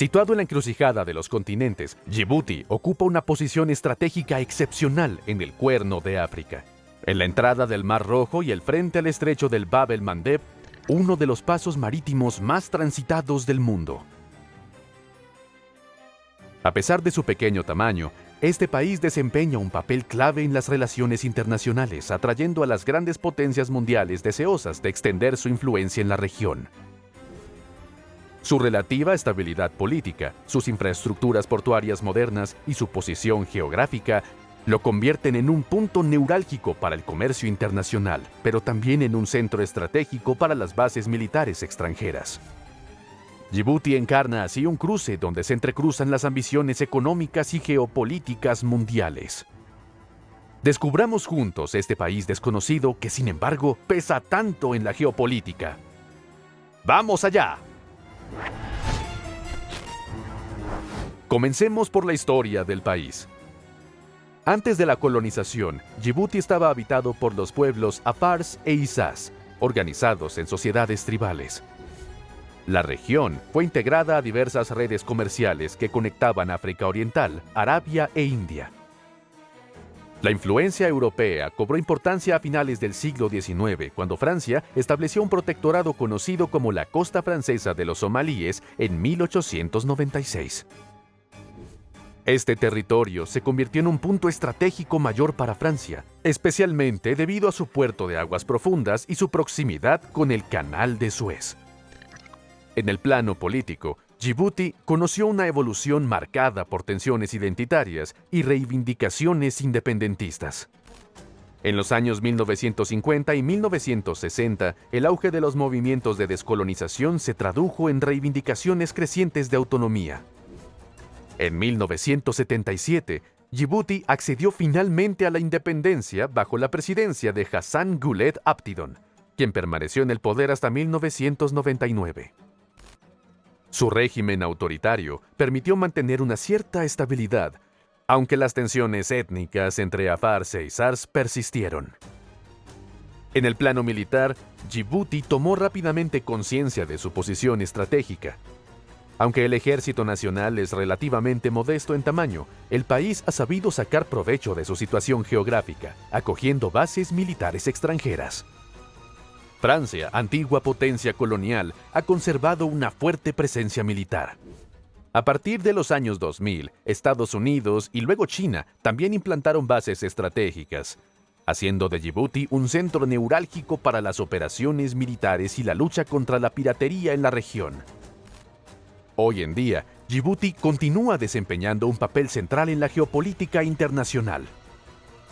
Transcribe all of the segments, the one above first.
Situado en la encrucijada de los continentes, Yibuti ocupa una posición estratégica excepcional en el Cuerno de África. En la entrada del Mar Rojo y el frente al estrecho del Bab el-Mandeb, uno de los pasos marítimos más transitados del mundo. A pesar de su pequeño tamaño, este país desempeña un papel clave en las relaciones internacionales, atrayendo a las grandes potencias mundiales deseosas de extender su influencia en la región. Su relativa estabilidad política, sus infraestructuras portuarias modernas y su posición geográfica lo convierten en un punto neurálgico para el comercio internacional, pero también en un centro estratégico para las bases militares extranjeras. Yibuti encarna así un cruce donde se entrecruzan las ambiciones económicas y geopolíticas mundiales. Descubramos juntos este país desconocido que, sin embargo, pesa tanto en la geopolítica. ¡Vamos allá! Comencemos por la historia del país. Antes de la colonización, Yibuti estaba habitado por los pueblos Afars e Isás, organizados en sociedades tribales. La región fue integrada a diversas redes comerciales que conectaban África Oriental, Arabia e India. La influencia europea cobró importancia a finales del siglo XIX, cuando Francia estableció un protectorado conocido como la Costa Francesa de los Somalíes en 1896. Este territorio se convirtió en un punto estratégico mayor para Francia, especialmente debido a su puerto de aguas profundas y su proximidad con el Canal de Suez. En el plano político, Yibuti conoció una evolución marcada por tensiones identitarias y reivindicaciones independentistas. En los años 1950 y 1960, el auge de los movimientos de descolonización se tradujo en reivindicaciones crecientes de autonomía. En 1977, Yibuti accedió finalmente a la independencia bajo la presidencia de Hassan Guled Abtidon, quien permaneció en el poder hasta 1999. Su régimen autoritario permitió mantener una cierta estabilidad, aunque las tensiones étnicas entre Afars e Isars persistieron. En el plano militar, Yibuti tomó rápidamente conciencia de su posición estratégica. Aunque el ejército nacional es relativamente modesto en tamaño, el país ha sabido sacar provecho de su situación geográfica, acogiendo bases militares extranjeras. Francia, antigua potencia colonial, ha conservado una fuerte presencia militar. A partir de los años 2000, Estados Unidos y luego China también implantaron bases estratégicas, haciendo de Yibuti un centro neurálgico para las operaciones militares y la lucha contra la piratería en la región. Hoy en día, Yibuti continúa desempeñando un papel central en la geopolítica internacional.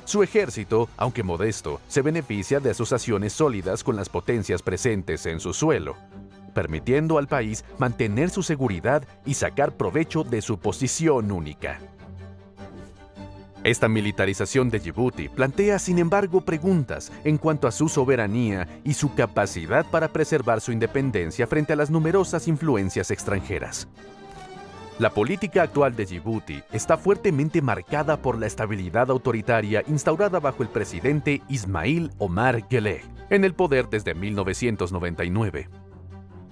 Su ejército, aunque modesto, se beneficia de asociaciones sólidas con las potencias presentes en su suelo, permitiendo al país mantener su seguridad y sacar provecho de su posición única. Esta militarización de Yibuti plantea, sin embargo, preguntas en cuanto a su soberanía y su capacidad para preservar su independencia frente a las numerosas influencias extranjeras. La política actual de Yibuti está fuertemente marcada por la estabilidad autoritaria instaurada bajo el presidente Ismail Omar Guelleh, en el poder desde 1999.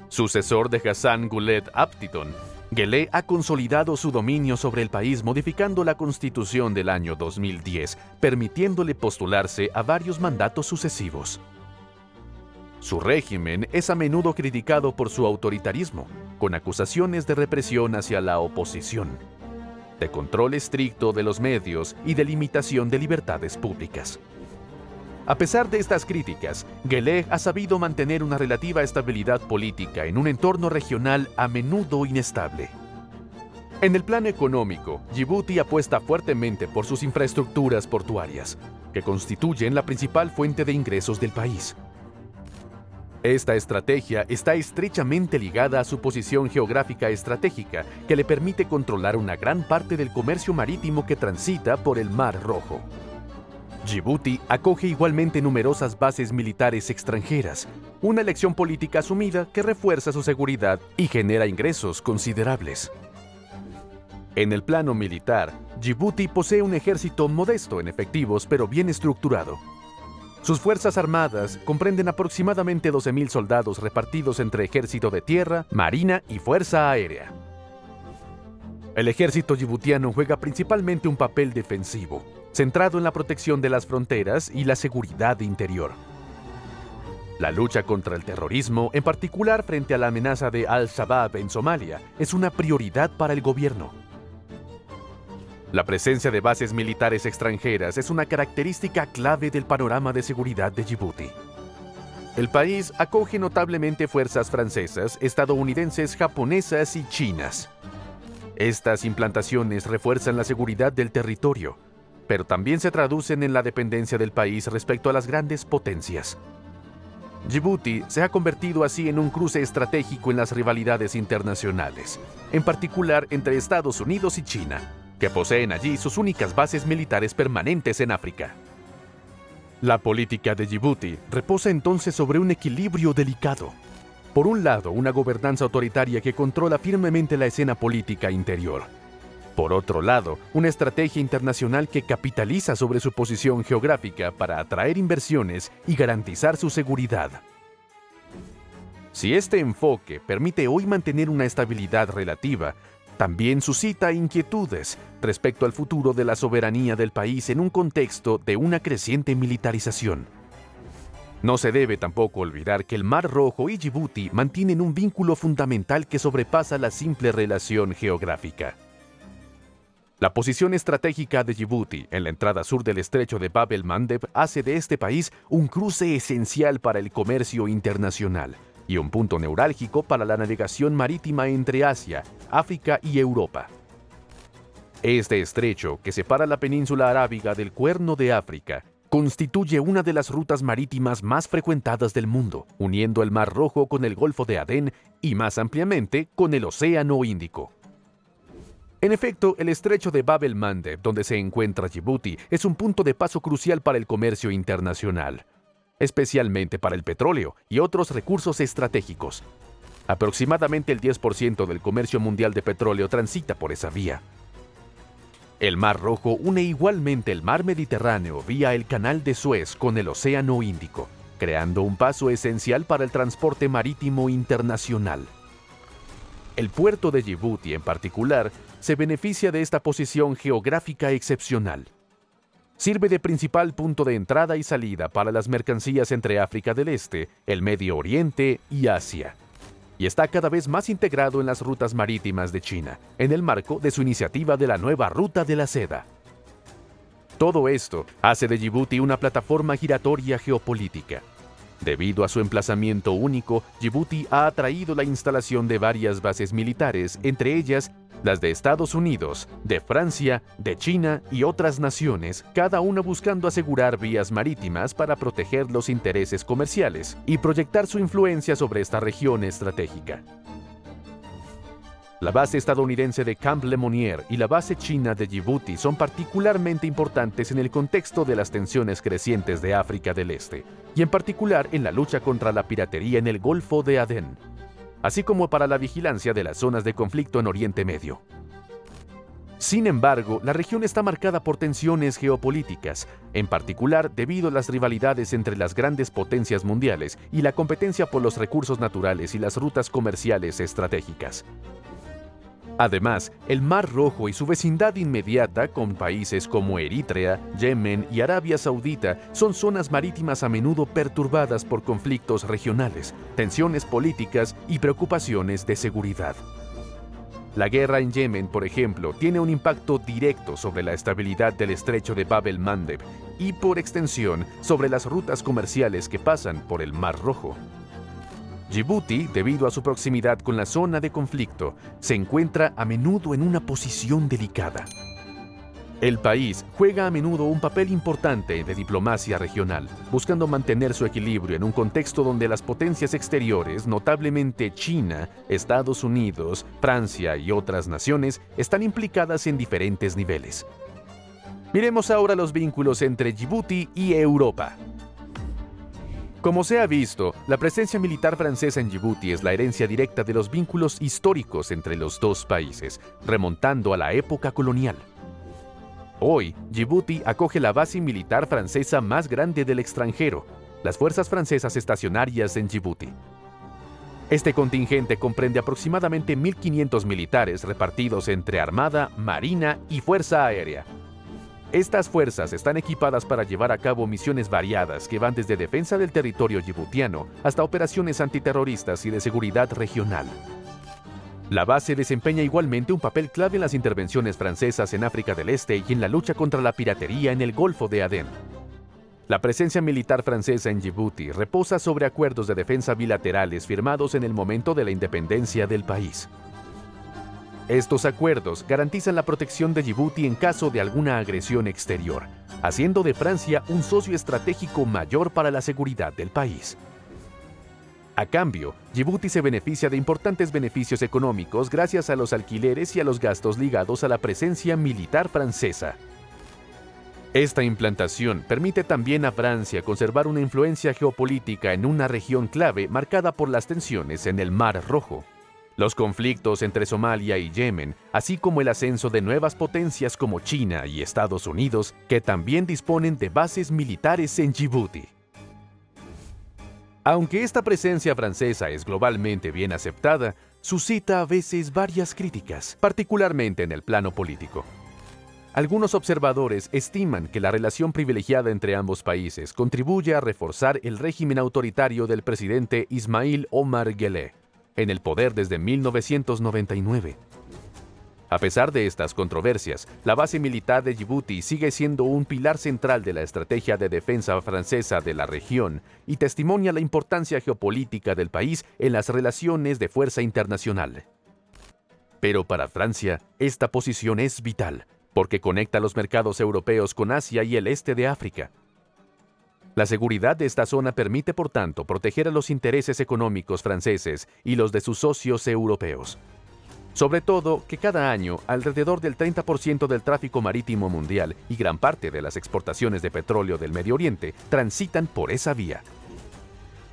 Sucesor de Hassan Guled Abtidon, Guelleh ha consolidado su dominio sobre el país modificando la constitución del año 2010, permitiéndole postularse a varios mandatos sucesivos. Su régimen es a menudo criticado por su autoritarismo, con acusaciones de represión hacia la oposición, de control estricto de los medios y de limitación de libertades públicas. A pesar de estas críticas, Guelleh ha sabido mantener una relativa estabilidad política en un entorno regional a menudo inestable. En el plano económico, Yibuti apuesta fuertemente por sus infraestructuras portuarias, que constituyen la principal fuente de ingresos del país. Esta estrategia está estrechamente ligada a su posición geográfica estratégica, que le permite controlar una gran parte del comercio marítimo que transita por el Mar Rojo. Yibuti acoge igualmente numerosas bases militares extranjeras, una elección política asumida que refuerza su seguridad y genera ingresos considerables. En el plano militar, Yibuti posee un ejército modesto en efectivos pero bien estructurado. Sus fuerzas armadas comprenden aproximadamente 12.000 soldados repartidos entre ejército de tierra, marina y fuerza aérea. El ejército yibutiano juega principalmente un papel defensivo, centrado en la protección de las fronteras y la seguridad interior. La lucha contra el terrorismo, en particular frente a la amenaza de Al-Shabaab en Somalia, es una prioridad para el gobierno. La presencia de bases militares extranjeras es una característica clave del panorama de seguridad de Yibuti. El país acoge notablemente fuerzas francesas, estadounidenses, japonesas y chinas. Estas implantaciones refuerzan la seguridad del territorio, pero también se traducen en la dependencia del país respecto a las grandes potencias. Yibuti se ha convertido así en un cruce estratégico en las rivalidades internacionales, en particular entre Estados Unidos y China, que poseen allí sus únicas bases militares permanentes en África. La política de Yibuti reposa entonces sobre un equilibrio delicado. Por un lado, una gobernanza autoritaria que controla firmemente la escena política interior. Por otro lado, una estrategia internacional que capitaliza sobre su posición geográfica para atraer inversiones y garantizar su seguridad. Si este enfoque permite hoy mantener una estabilidad relativa, también suscita inquietudes respecto al futuro de la soberanía del país en un contexto de una creciente militarización. No se debe tampoco olvidar que el Mar Rojo y Yibuti mantienen un vínculo fundamental que sobrepasa la simple relación geográfica. La posición estratégica de Yibuti en la entrada sur del estrecho de Bab el-Mandeb hace de este país un cruce esencial para el comercio internacional y un punto neurálgico para la navegación marítima entre Asia, África y Europa. Este estrecho, que separa la península arábiga del Cuerno de África, constituye una de las rutas marítimas más frecuentadas del mundo, uniendo el Mar Rojo con el Golfo de Adén y, más ampliamente, con el Océano Índico. En efecto, el estrecho de Bab el-Mandeb, donde se encuentra Yibuti, es un punto de paso crucial para el comercio internacional, especialmente para el petróleo y otros recursos estratégicos. Aproximadamente el 10% del comercio mundial de petróleo transita por esa vía. El Mar Rojo une igualmente el Mar Mediterráneo vía el Canal de Suez con el Océano Índico, creando un paso esencial para el transporte marítimo internacional. El puerto de Yibuti, en particular, se beneficia de esta posición geográfica excepcional. Sirve de principal punto de entrada y salida para las mercancías entre África del Este, el Medio Oriente y Asia, y está cada vez más integrado en las rutas marítimas de China, en el marco de su iniciativa de la nueva Ruta de la Seda. Todo esto hace de Yibuti una plataforma giratoria geopolítica. Debido a su emplazamiento único, Yibuti ha atraído la instalación de varias bases militares, entre ellas las de Estados Unidos, de Francia, de China y otras naciones, cada una buscando asegurar vías marítimas para proteger los intereses comerciales y proyectar su influencia sobre esta región estratégica. La base estadounidense de Camp Lemonnier y la base china de Yibuti son particularmente importantes en el contexto de las tensiones crecientes de África del Este, y en particular en la lucha contra la piratería en el Golfo de Adén, así como para la vigilancia de las zonas de conflicto en Oriente Medio. Sin embargo, la región está marcada por tensiones geopolíticas, en particular debido a las rivalidades entre las grandes potencias mundiales y la competencia por los recursos naturales y las rutas comerciales estratégicas. Además, el Mar Rojo y su vecindad inmediata, con países como Eritrea, Yemen y Arabia Saudita, son zonas marítimas a menudo perturbadas por conflictos regionales, tensiones políticas y preocupaciones de seguridad. La guerra en Yemen, por ejemplo, tiene un impacto directo sobre la estabilidad del estrecho de Bab el-Mandeb y, por extensión, sobre las rutas comerciales que pasan por el Mar Rojo. Yibuti, debido a su proximidad con la zona de conflicto, se encuentra a menudo en una posición delicada. El país juega a menudo un papel importante de diplomacia regional, buscando mantener su equilibrio en un contexto donde las potencias exteriores, notablemente China, Estados Unidos, Francia y otras naciones, están implicadas en diferentes niveles. Miremos ahora los vínculos entre Yibuti y Europa. Como se ha visto, la presencia militar francesa en Yibuti es la herencia directa de los vínculos históricos entre los dos países, remontando a la época colonial. Hoy, Yibuti acoge la base militar francesa más grande del extranjero, las fuerzas francesas estacionarias en Yibuti. Este contingente comprende aproximadamente 1.500 militares repartidos entre Armada, Marina y Fuerza Aérea. Estas fuerzas están equipadas para llevar a cabo misiones variadas que van desde defensa del territorio yibutiano hasta operaciones antiterroristas y de seguridad regional. La base desempeña igualmente un papel clave en las intervenciones francesas en África del Este y en la lucha contra la piratería en el Golfo de Adén. La presencia militar francesa en Yibuti reposa sobre acuerdos de defensa bilaterales firmados en el momento de la independencia del país. Estos acuerdos garantizan la protección de Yibuti en caso de alguna agresión exterior, haciendo de Francia un socio estratégico mayor para la seguridad del país. A cambio, Yibuti se beneficia de importantes beneficios económicos gracias a los alquileres y a los gastos ligados a la presencia militar francesa. Esta implantación permite también a Francia conservar una influencia geopolítica en una región clave marcada por las tensiones en el Mar Rojo. Los conflictos entre Somalia y Yemen, así como el ascenso de nuevas potencias como China y Estados Unidos, que también disponen de bases militares en Yibuti. Aunque esta presencia francesa es globalmente bien aceptada, suscita a veces varias críticas, particularmente en el plano político. Algunos observadores estiman que la relación privilegiada entre ambos países contribuye a reforzar el régimen autoritario del presidente Ismail Omar Guelleh, en el poder desde 1999. A pesar de estas controversias, la base militar de Yibuti sigue siendo un pilar central de la estrategia de defensa francesa de la región y testimonia la importancia geopolítica del país en las relaciones de fuerza internacional. Pero para Francia, esta posición es vital, porque conecta los mercados europeos con Asia y el este de África. La seguridad de esta zona permite, por tanto, proteger a los intereses económicos franceses y los de sus socios europeos. Sobre todo que cada año alrededor del 30% del tráfico marítimo mundial y gran parte de las exportaciones de petróleo del Medio Oriente transitan por esa vía.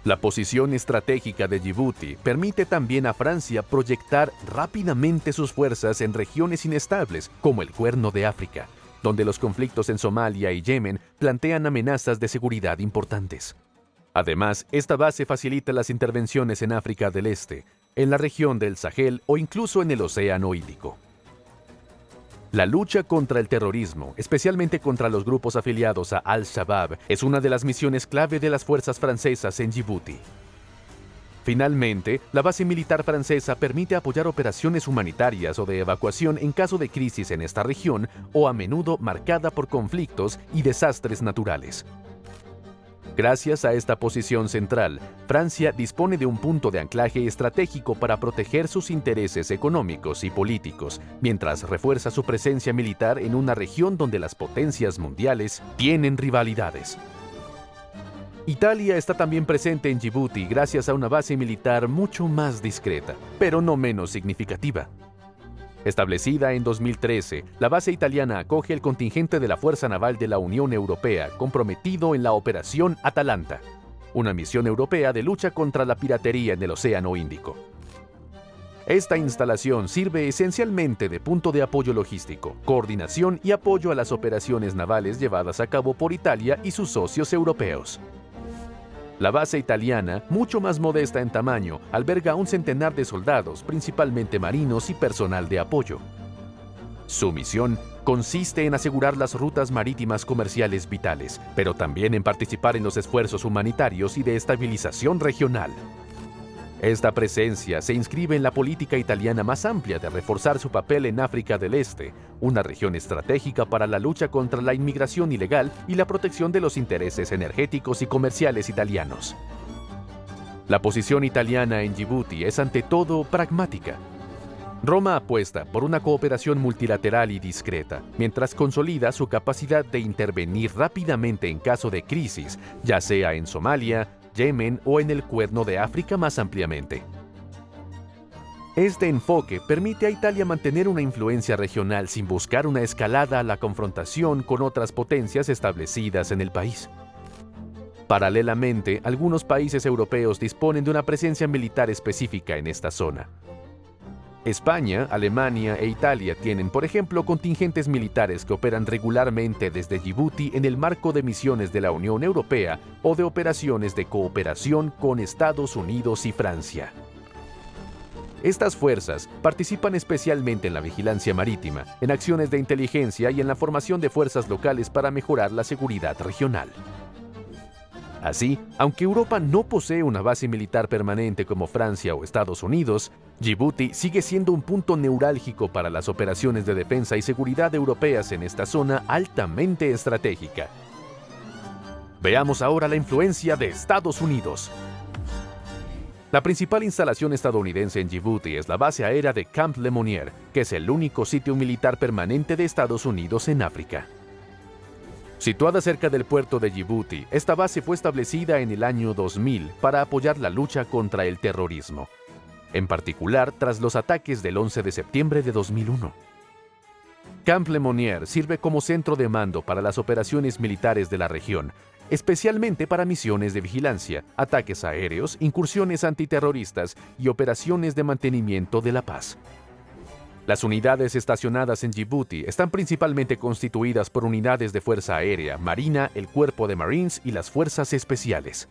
La posición estratégica de Yibuti permite también a Francia proyectar rápidamente sus fuerzas en regiones inestables como el Cuerno de África, donde los conflictos en Somalia y Yemen plantean amenazas de seguridad importantes. Además, esta base facilita las intervenciones en África del Este, en la región del Sahel o incluso en el Océano Índico. La lucha contra el terrorismo, especialmente contra los grupos afiliados a Al-Shabaab, es una de las misiones clave de las fuerzas francesas en Yibuti. Finalmente, la base militar francesa permite apoyar operaciones humanitarias o de evacuación en caso de crisis en esta región o a menudo marcada por conflictos y desastres naturales. Gracias a esta posición central, Francia dispone de un punto de anclaje estratégico para proteger sus intereses económicos y políticos, mientras refuerza su presencia militar en una región donde las potencias mundiales tienen rivalidades. Italia está también presente en Yibuti gracias a una base militar mucho más discreta, pero no menos significativa. Establecida en 2013, la base italiana acoge el contingente de la Fuerza Naval de la Unión Europea comprometido en la Operación Atalanta, una misión europea de lucha contra la piratería en el Océano Índico. Esta instalación sirve esencialmente de punto de apoyo logístico, coordinación y apoyo a las operaciones navales llevadas a cabo por Italia y sus socios europeos. La base italiana, mucho más modesta en tamaño, alberga un centenar de soldados, principalmente marinos y personal de apoyo. Su misión consiste en asegurar las rutas marítimas comerciales vitales, pero también en participar en los esfuerzos humanitarios y de estabilización regional. Esta presencia se inscribe en la política italiana más amplia de reforzar su papel en África del Este, una región estratégica para la lucha contra la inmigración ilegal y la protección de los intereses energéticos y comerciales italianos. La posición italiana en Yibuti es ante todo pragmática. Roma apuesta por una cooperación multilateral y discreta, mientras consolida su capacidad de intervenir rápidamente en caso de crisis, ya sea en Somalia, Yemen o en el Cuerno de África más ampliamente. Este enfoque permite a Italia mantener una influencia regional sin buscar una escalada a la confrontación con otras potencias establecidas en el país. Paralelamente, algunos países europeos disponen de una presencia militar específica en esta zona. España, Alemania e Italia tienen, por ejemplo, contingentes militares que operan regularmente desde Yibuti en el marco de misiones de la Unión Europea o de operaciones de cooperación con Estados Unidos y Francia. Estas fuerzas participan especialmente en la vigilancia marítima, en acciones de inteligencia y en la formación de fuerzas locales para mejorar la seguridad regional. Así, aunque Europa no posee una base militar permanente como Francia o Estados Unidos, Djibouti sigue siendo un punto neurálgico para las operaciones de defensa y seguridad europeas en esta zona altamente estratégica. Veamos ahora la influencia de Estados Unidos. La principal instalación estadounidense en Djibouti es la base aérea de Camp Lemonnier, que es el único sitio militar permanente de Estados Unidos en África. Situada cerca del puerto de Djibouti, esta base fue establecida en el año 2000 para apoyar la lucha contra el terrorismo, en particular tras los ataques del 11 de septiembre de 2001. Camp Lemonnier sirve como centro de mando para las operaciones militares de la región, especialmente para misiones de vigilancia, ataques aéreos, incursiones antiterroristas y operaciones de mantenimiento de la paz. Las unidades estacionadas en Djibouti están principalmente constituidas por unidades de Fuerza Aérea, Marina, el Cuerpo de Marines y las Fuerzas Especiales.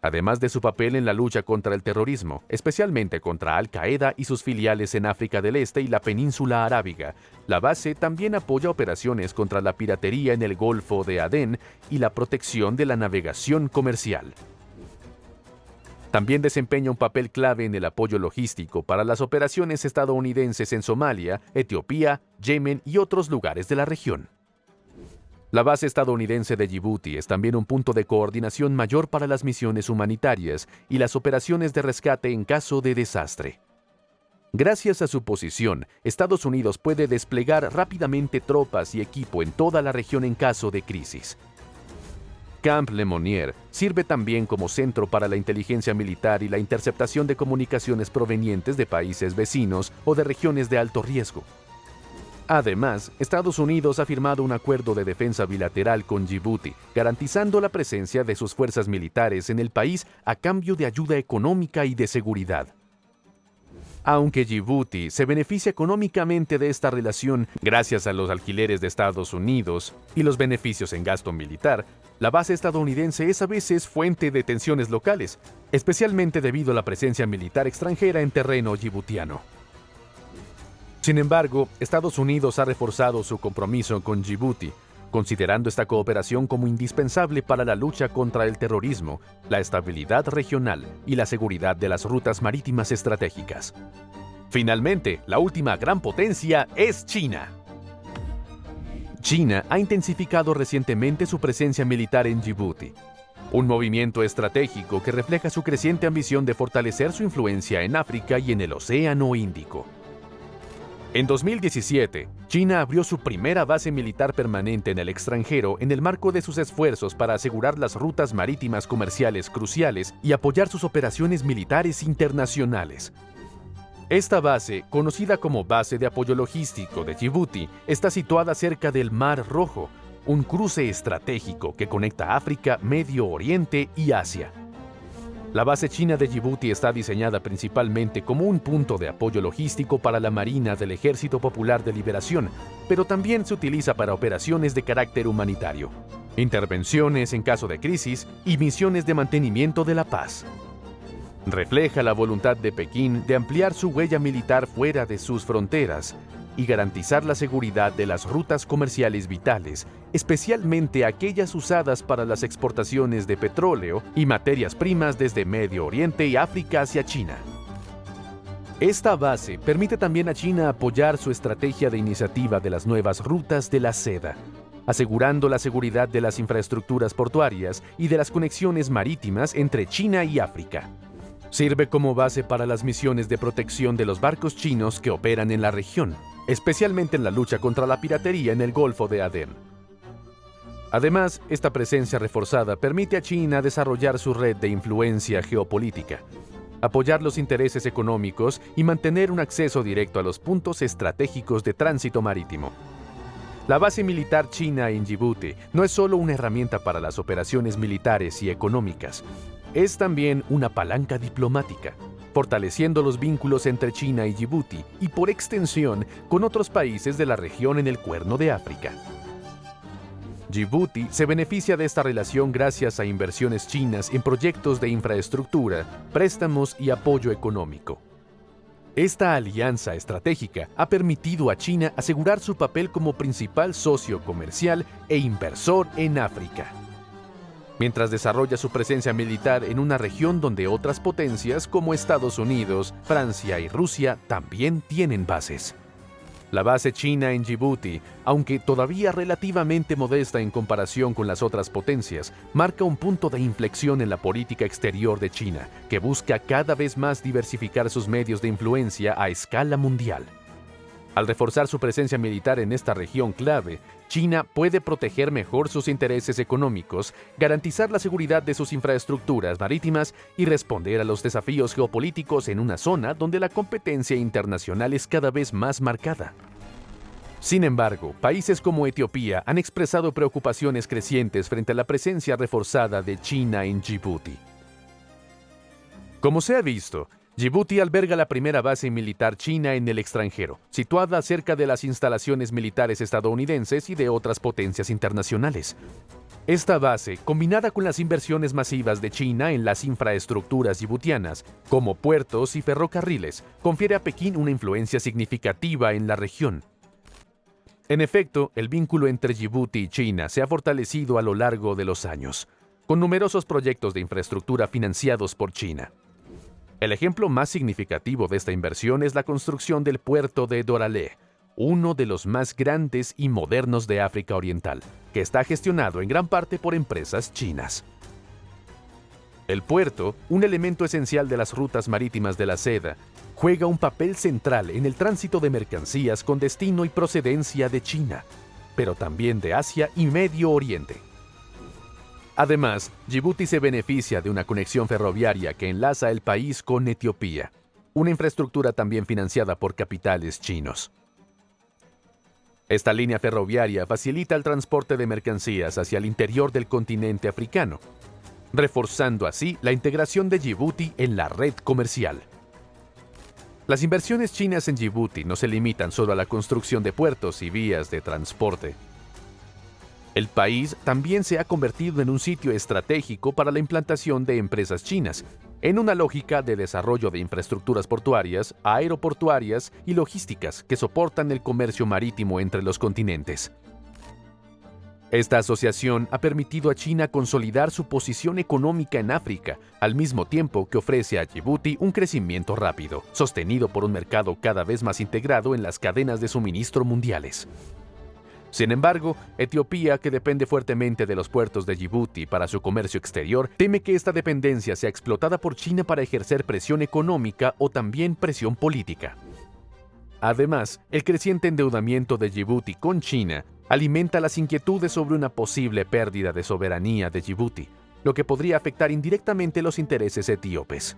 Además de su papel en la lucha contra el terrorismo, especialmente contra Al-Qaeda y sus filiales en África del Este y la península arábiga, la base también apoya operaciones contra la piratería en el Golfo de Adén y la protección de la navegación comercial. También desempeña un papel clave en el apoyo logístico para las operaciones estadounidenses en Somalia, Etiopía, Yemen y otros lugares de la región. La base estadounidense de Djibouti es también un punto de coordinación mayor para las misiones humanitarias y las operaciones de rescate en caso de desastre. Gracias a su posición, Estados Unidos puede desplegar rápidamente tropas y equipo en toda la región en caso de crisis. Camp Lemonnier sirve también como centro para la inteligencia militar y la interceptación de comunicaciones provenientes de países vecinos o de regiones de alto riesgo. Además, Estados Unidos ha firmado un acuerdo de defensa bilateral con Djibouti, garantizando la presencia de sus fuerzas militares en el país a cambio de ayuda económica y de seguridad. Aunque Djibouti se beneficia económicamente de esta relación gracias a los alquileres de Estados Unidos y los beneficios en gasto militar, la base estadounidense es a veces fuente de tensiones locales, especialmente debido a la presencia militar extranjera en terreno djiboutiano. Sin embargo, Estados Unidos ha reforzado su compromiso con Djibouti, considerando esta cooperación como indispensable para la lucha contra el terrorismo, la estabilidad regional y la seguridad de las rutas marítimas estratégicas. Finalmente, la última gran potencia es China. China ha intensificado recientemente su presencia militar en Djibouti, un movimiento estratégico que refleja su creciente ambición de fortalecer su influencia en África y en el Océano Índico. En 2017, China abrió su primera base militar permanente en el extranjero en el marco de sus esfuerzos para asegurar las rutas marítimas comerciales cruciales y apoyar sus operaciones militares internacionales. Esta base, conocida como Base de Apoyo Logístico de Djibouti, está situada cerca del Mar Rojo, un cruce estratégico que conecta África, Medio Oriente y Asia. La base china de Djibouti está diseñada principalmente como un punto de apoyo logístico para la Marina del Ejército Popular de Liberación, pero también se utiliza para operaciones de carácter humanitario, intervenciones en caso de crisis y misiones de mantenimiento de la paz. Refleja la voluntad de Pekín de ampliar su huella militar fuera de sus fronteras y garantizar la seguridad de las rutas comerciales vitales, especialmente aquellas usadas para las exportaciones de petróleo y materias primas desde Medio Oriente y África hacia China. Esta base permite también a China apoyar su estrategia de iniciativa de las nuevas rutas de la seda, asegurando la seguridad de las infraestructuras portuarias y de las conexiones marítimas entre China y África. Sirve como base para las misiones de protección de los barcos chinos que operan en la región, especialmente en la lucha contra la piratería en el Golfo de Adén. Además, esta presencia reforzada permite a China desarrollar su red de influencia geopolítica, apoyar los intereses económicos y mantener un acceso directo a los puntos estratégicos de tránsito marítimo. La base militar china en Djibouti no es solo una herramienta para las operaciones militares y económicas, es también una palanca diplomática, fortaleciendo los vínculos entre China y Djibouti y, por extensión, con otros países de la región en el Cuerno de África. Djibouti se beneficia de esta relación gracias a inversiones chinas en proyectos de infraestructura, préstamos y apoyo económico. Esta alianza estratégica ha permitido a China asegurar su papel como principal socio comercial e inversor en África, mientras desarrolla su presencia militar en una región donde otras potencias como Estados Unidos, Francia y Rusia también tienen bases. La base china en Djibouti, aunque todavía relativamente modesta en comparación con las otras potencias, marca un punto de inflexión en la política exterior de China, que busca cada vez más diversificar sus medios de influencia a escala mundial. Al reforzar su presencia militar en esta región clave, China puede proteger mejor sus intereses económicos, garantizar la seguridad de sus infraestructuras marítimas y responder a los desafíos geopolíticos en una zona donde la competencia internacional es cada vez más marcada. Sin embargo, países como Etiopía han expresado preocupaciones crecientes frente a la presencia reforzada de China en Djibouti. Como se ha visto, Djibouti alberga la primera base militar china en el extranjero, situada cerca de las instalaciones militares estadounidenses y de otras potencias internacionales. Esta base, combinada con las inversiones masivas de China en las infraestructuras djiboutianas, como puertos y ferrocarriles, confiere a Pekín una influencia significativa en la región. En efecto, el vínculo entre Djibouti y China se ha fortalecido a lo largo de los años, con numerosos proyectos de infraestructura financiados por China. El ejemplo más significativo de esta inversión es la construcción del puerto de Doralé, uno de los más grandes y modernos de África Oriental, que está gestionado en gran parte por empresas chinas. El puerto, un elemento esencial de las rutas marítimas de la seda, juega un papel central en el tránsito de mercancías con destino y procedencia de China, pero también de Asia y Medio Oriente. Además, Djibouti se beneficia de una conexión ferroviaria que enlaza el país con Etiopía, una infraestructura también financiada por capitales chinos. Esta línea ferroviaria facilita el transporte de mercancías hacia el interior del continente africano, reforzando así la integración de Djibouti en la red comercial. Las inversiones chinas en Djibouti no se limitan solo a la construcción de puertos y vías de transporte. El país también se ha convertido en un sitio estratégico para la implantación de empresas chinas, en una lógica de desarrollo de infraestructuras portuarias, aeroportuarias y logísticas que soportan el comercio marítimo entre los continentes. Esta asociación ha permitido a China consolidar su posición económica en África, al mismo tiempo que ofrece a Djibouti un crecimiento rápido, sostenido por un mercado cada vez más integrado en las cadenas de suministro mundiales. Sin embargo, Etiopía, que depende fuertemente de los puertos de Djibouti para su comercio exterior, teme que esta dependencia sea explotada por China para ejercer presión económica o también presión política. Además, el creciente endeudamiento de Djibouti con China alimenta las inquietudes sobre una posible pérdida de soberanía de Djibouti, lo que podría afectar indirectamente los intereses etíopes.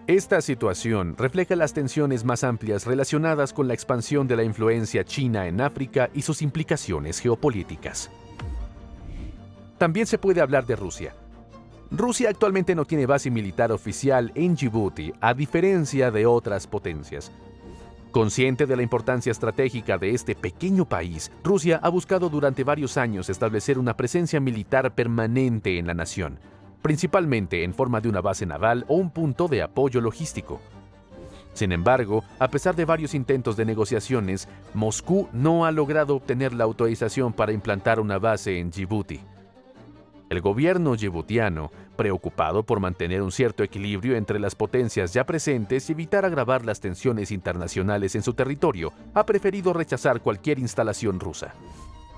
Esta situación refleja las tensiones más amplias relacionadas con la expansión de la influencia china en África y sus implicaciones geopolíticas. También se puede hablar de Rusia. Rusia actualmente no tiene base militar oficial en Djibouti, a diferencia de otras potencias. Consciente de la importancia estratégica de este pequeño país, Rusia ha buscado durante varios años establecer una presencia militar permanente en la nación, principalmente en forma de una base naval o un punto de apoyo logístico. Sin embargo, a pesar de varios intentos de negociaciones, Moscú no ha logrado obtener la autorización para implantar una base en Djibouti. El gobierno djiboutiano, preocupado por mantener un cierto equilibrio entre las potencias ya presentes y evitar agravar las tensiones internacionales en su territorio, ha preferido rechazar cualquier instalación rusa.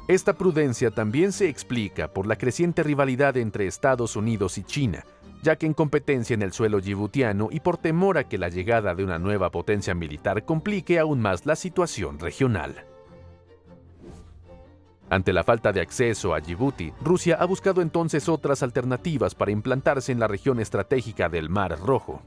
Esta prudencia también se explica por la creciente rivalidad entre Estados Unidos y China, ya que en competencia en el suelo djiboutiano y por temor a que la llegada de una nueva potencia militar complique aún más la situación regional. Ante la falta de acceso a Djibouti, Rusia ha buscado entonces otras alternativas para implantarse en la región estratégica del Mar Rojo.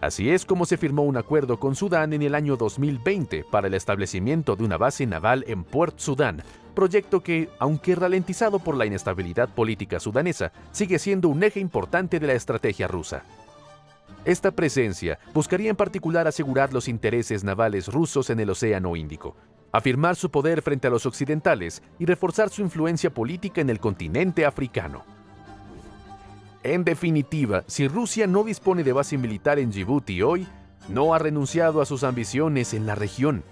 Así es como se firmó un acuerdo con Sudán en el año 2020 para el establecimiento de una base naval en Port Sudán, proyecto que, aunque ralentizado por la inestabilidad política sudanesa, sigue siendo un eje importante de la estrategia rusa. Esta presencia buscaría en particular asegurar los intereses navales rusos en el Océano Índico, afirmar su poder frente a los occidentales y reforzar su influencia política en el continente africano. En definitiva, si Rusia no dispone de base militar en Yibuti hoy, no ha renunciado a sus ambiciones en la región.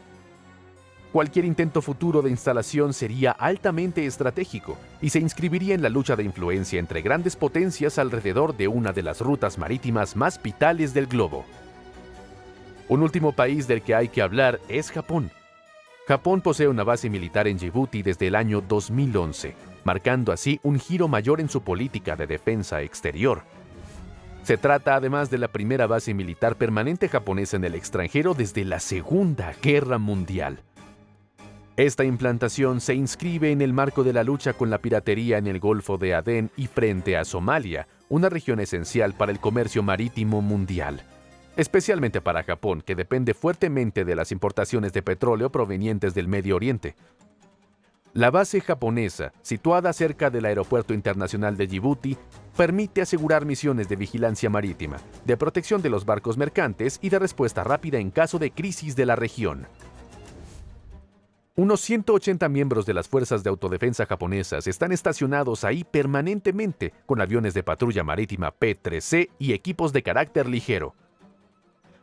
Cualquier intento futuro de instalación sería altamente estratégico y se inscribiría en la lucha de influencia entre grandes potencias alrededor de una de las rutas marítimas más vitales del globo. Un último país del que hay que hablar es Japón. Japón posee una base militar en Yibuti desde el año 2011, marcando así un giro mayor en su política de defensa exterior. Se trata además de la primera base militar permanente japonesa en el extranjero desde la Segunda Guerra Mundial. Esta implantación se inscribe en el marco de la lucha con la piratería en el Golfo de Adén y frente a Somalia, una región esencial para el comercio marítimo mundial, especialmente para Japón, que depende fuertemente de las importaciones de petróleo provenientes del Medio Oriente. La base japonesa, situada cerca del Aeropuerto Internacional de Yibuti, permite asegurar misiones de vigilancia marítima, de protección de los barcos mercantes y de respuesta rápida en caso de crisis de la región. Unos 180 miembros de las fuerzas de autodefensa japonesas están estacionados ahí permanentemente con aviones de patrulla marítima P-3C y equipos de carácter ligero.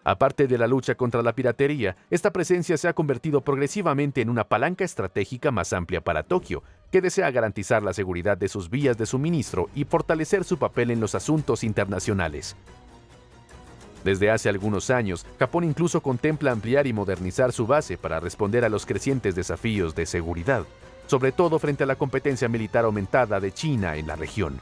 Aparte de la lucha contra la piratería, esta presencia se ha convertido progresivamente en una palanca estratégica más amplia para Tokio, que desea garantizar la seguridad de sus vías de suministro y fortalecer su papel en los asuntos internacionales. Desde hace algunos años, Japón incluso contempla ampliar y modernizar su base para responder a los crecientes desafíos de seguridad, sobre todo frente a la competencia militar aumentada de China en la región.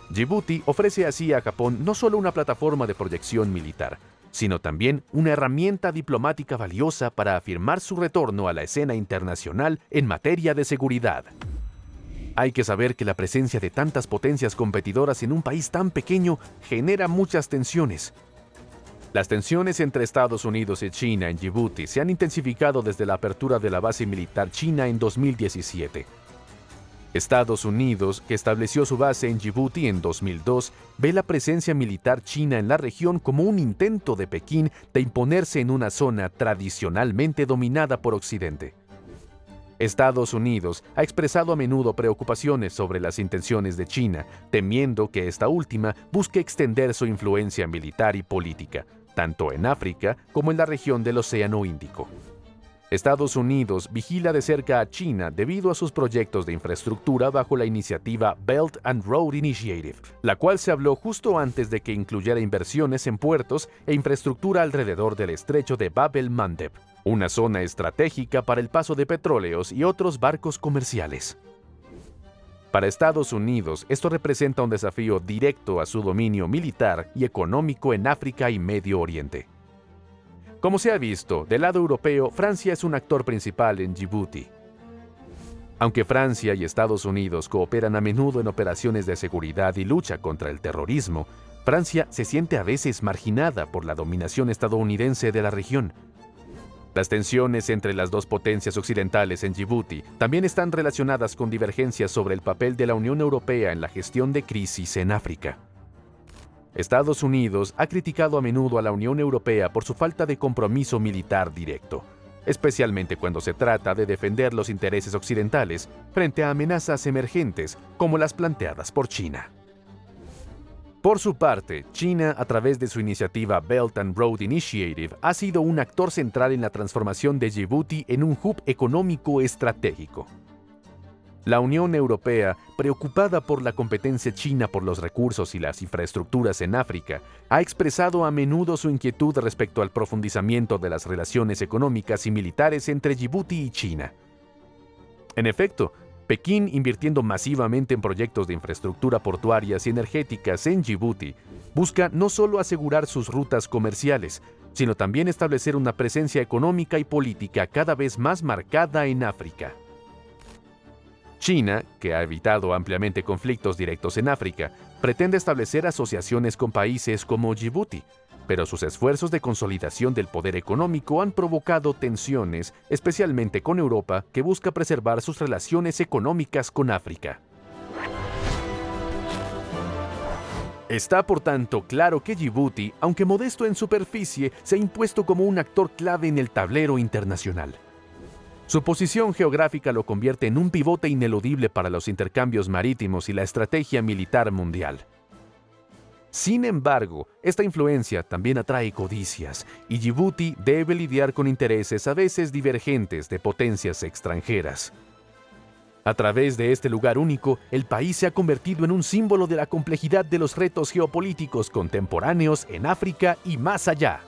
Yibuti ofrece así a Japón no solo una plataforma de proyección militar, sino también una herramienta diplomática valiosa para afirmar su retorno a la escena internacional en materia de seguridad. Hay que saber que la presencia de tantas potencias competidoras en un país tan pequeño genera muchas tensiones. Las tensiones entre Estados Unidos y China en Yibuti se han intensificado desde la apertura de la base militar china en 2017. Estados Unidos, que estableció su base en Yibuti en 2002, ve la presencia militar china en la región como un intento de Pekín de imponerse en una zona tradicionalmente dominada por Occidente. Estados Unidos ha expresado a menudo preocupaciones sobre las intenciones de China, temiendo que esta última busque extender su influencia militar y política, tanto en África como en la región del Océano Índico. Estados Unidos vigila de cerca a China debido a sus proyectos de infraestructura bajo la iniciativa Belt and Road Initiative, la cual se habló justo antes de que incluyera inversiones en puertos e infraestructura alrededor del estrecho de Bab el-Mandeb, una zona estratégica para el paso de petróleos y otros barcos comerciales. Para Estados Unidos, esto representa un desafío directo a su dominio militar y económico en África y Medio Oriente. Como se ha visto, del lado europeo, Francia es un actor principal en Yibuti. Aunque Francia y Estados Unidos cooperan a menudo en operaciones de seguridad y lucha contra el terrorismo, Francia se siente a veces marginada por la dominación estadounidense de la región. Las tensiones entre las dos potencias occidentales en Yibuti también están relacionadas con divergencias sobre el papel de la Unión Europea en la gestión de crisis en África. Estados Unidos ha criticado a menudo a la Unión Europea por su falta de compromiso militar directo, especialmente cuando se trata de defender los intereses occidentales frente a amenazas emergentes como las planteadas por China. Por su parte, China, a través de su iniciativa Belt and Road Initiative, ha sido un actor central en la transformación de Yibuti en un hub económico estratégico. La Unión Europea, preocupada por la competencia china por los recursos y las infraestructuras en África, ha expresado a menudo su inquietud respecto al profundizamiento de las relaciones económicas y militares entre Yibuti y China. En efecto, Pekín, invirtiendo masivamente en proyectos de infraestructura portuarias y energéticas en Yibuti, busca no solo asegurar sus rutas comerciales, sino también establecer una presencia económica y política cada vez más marcada en África. China, que ha evitado ampliamente conflictos directos en África, pretende establecer asociaciones con países como Yibuti, pero sus esfuerzos de consolidación del poder económico han provocado tensiones, especialmente con Europa, que busca preservar sus relaciones económicas con África. Está por tanto claro que Yibuti, aunque modesto en superficie, se ha impuesto como un actor clave en el tablero internacional. Su posición geográfica lo convierte en un pivote ineludible para los intercambios marítimos y la estrategia militar mundial. Sin embargo, esta influencia también atrae codicias, y Yibuti debe lidiar con intereses a veces divergentes de potencias extranjeras. A través de este lugar único, el país se ha convertido en un símbolo de la complejidad de los retos geopolíticos contemporáneos en África y más allá.